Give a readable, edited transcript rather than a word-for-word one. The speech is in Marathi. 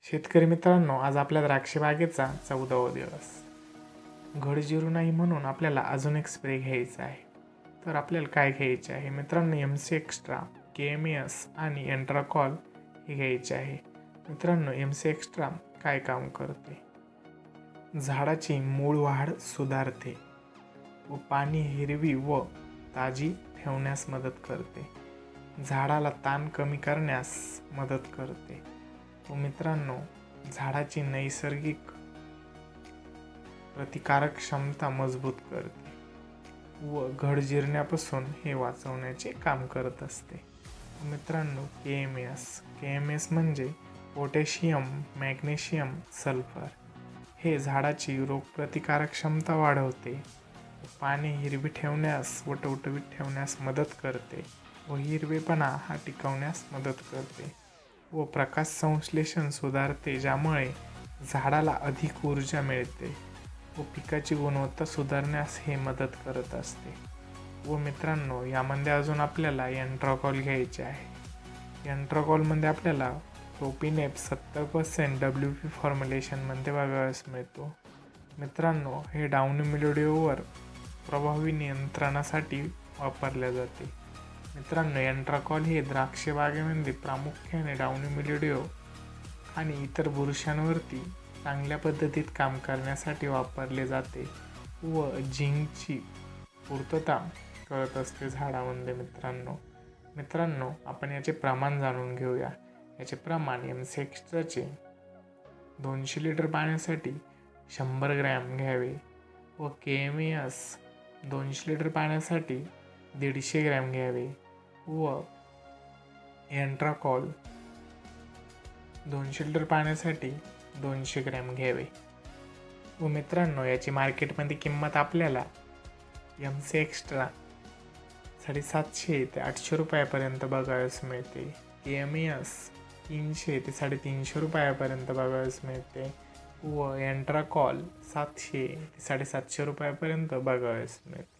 शेतकरी मित्रांनो, आज आपल्या द्राक्ष बागेचा 14वा दिवस. घड जिरू नाही म्हणून आपल्याला अजून एक स्प्रे घ्यायचा आहे. तर आपल्याला काय घ्यायचे आहे मित्रांनो? MC एक्स्ट्रा, KMS आणि एंट्राकॉल हे घ्यायचे आहे. मित्रांनो, MC एक्स्ट्रा काय काम करते? झाडाची मूळ वाढ सुधारते व पाणी हिरवी व ताजी ठेवण्यास मदत करते. झाडाला ताण कमी करण्यास मदत करते व मित्रांनो, झाडाची नैसर्गिक प्रतिकारक क्षमता मजबूत करते व घड जिरण्यापासून हे वाचवण्याचे काम करत असते. मित्रांनो, KMS म्हणजे पोटॅशियम, मॅग्नेशियम, सल्फर. हे झाडाची रोगप्रतिकारक क्षमता वाढवते, पाने हिरवी ठेवण्यास व टवटवीत ठेवण्यास मदत करते व हिरवेपणा हा टिकवण्यास मदत करते व प्रकाश संश्लेषण सुधारते, ज्यामुळे झाडाला अधिक ऊर्जा मिळते व पिकाची गुणवत्ता सुधारण्यास हे मदत करत असते. व मित्रांनो, यामध्ये अजून आपल्याला एंट्राकॉल घ्यायचे आहे. एंट्राकॉलमध्ये आपल्याला प्रोपिनेप 70% WP फॉर्म्युलेशनमध्ये बघावयास मिळतो. मित्रांनो, हे डाउनी मिल्ड्यूवर प्रभावी नियंत्रणासाठी वापरले जाते. मित्रांनो, एंट्राकॉल हे द्राक्ष बागेमध्ये प्रामुख्याने डाउनी मिल्ड्यू आणि इतर बुरशांवरती चांगल्या पद्धतीत काम करण्यासाठी वापरले जाते व झिंकची पूर्तता करत असते झाडामध्ये. मित्रांनो, आपण याचे प्रमाण जाणून घेऊया. याचे प्रमाण MC एक्स्ट्राचे 200 लिटर पाण्यासाठी 100 ग्रॅम घ्यावे व KMS 200 लिटर पाण्यासाठी 150 ग्रॅम घ्यावे व एंट्राकॉल 200 लिटर पाण्यासाठी 200 ग्रॅम घ्यावे. व मित्रांनो, याची मार्केटमध्ये किंमत आपल्याला MC एक्स्ट्रा 750 ते 800 रुपयापर्यंत बघावयास मिळते. KMS 300 ते 350 रुपयापर्यंत बघावयास मिळते व एंट्राकॉल 700 ते 750 रुपयापर्यंत बघावयास मिळते.